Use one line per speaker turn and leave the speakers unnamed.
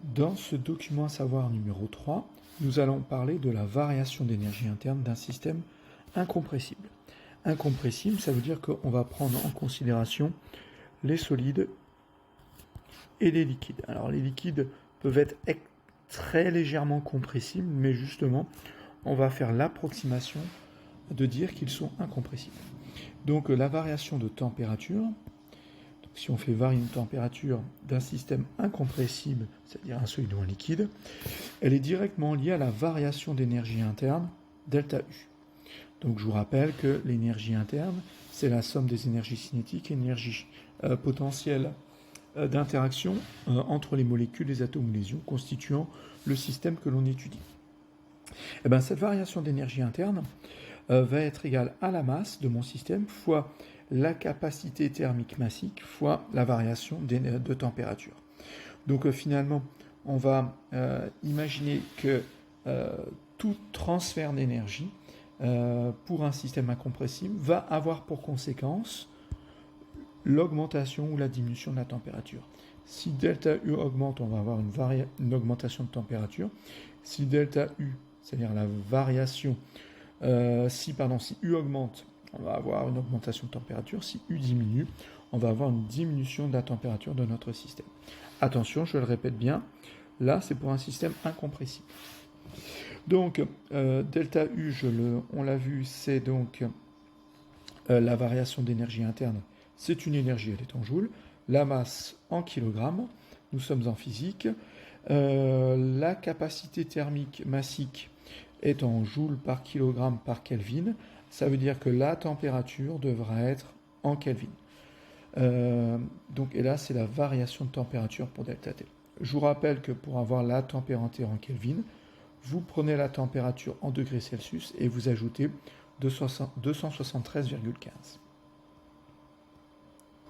Dans ce document à savoir numéro 3, nous allons parler de la variation d'énergie interne d'un système incompressible. Incompressible, ça veut dire qu'on va prendre en considération les solides et les liquides. Alors les liquides peuvent être très légèrement compressibles, mais justement, on va faire l'approximation de dire qu'ils sont incompressibles. Donc la variation de température, si on fait varier une température d'un système incompressible, c'est-à-dire un solide ou un liquide, elle est directement liée à la variation d'énergie interne, delta U. Donc je vous rappelle que l'énergie interne, c'est la somme des énergies cinétiques et énergies potentielles d'interaction entre les molécules, les atomes ou les ions constituant le système que l'on étudie. Et bien, cette variation d'énergie interne va être égale à la masse de mon système fois la capacité thermique massique fois la variation de température. Donc finalement, on va imaginer que tout transfert d'énergie pour un système incompressible va avoir pour conséquence l'augmentation ou la diminution de la température. Si delta U augmente, on va avoir une augmentation de température. Si delta U, c'est-à-dire la variation, si U augmente, on va avoir une augmentation de température. Si U diminue, on va avoir une diminution de la température de notre système. Attention, je le répète bien, là c'est pour un système incompressible. Donc delta U, on l'a vu, c'est donc la variation d'énergie interne. C'est une énergie, elle est en joules. La masse en kilogrammes, nous sommes en physique. La capacité thermique massique est en joules par kilogramme par Kelvin. Ça veut dire que la température devra être en Kelvin. Et là, c'est la variation de température pour delta T. Je vous rappelle que pour avoir la température en Kelvin, vous prenez la température en degrés Celsius et vous ajoutez 273,15.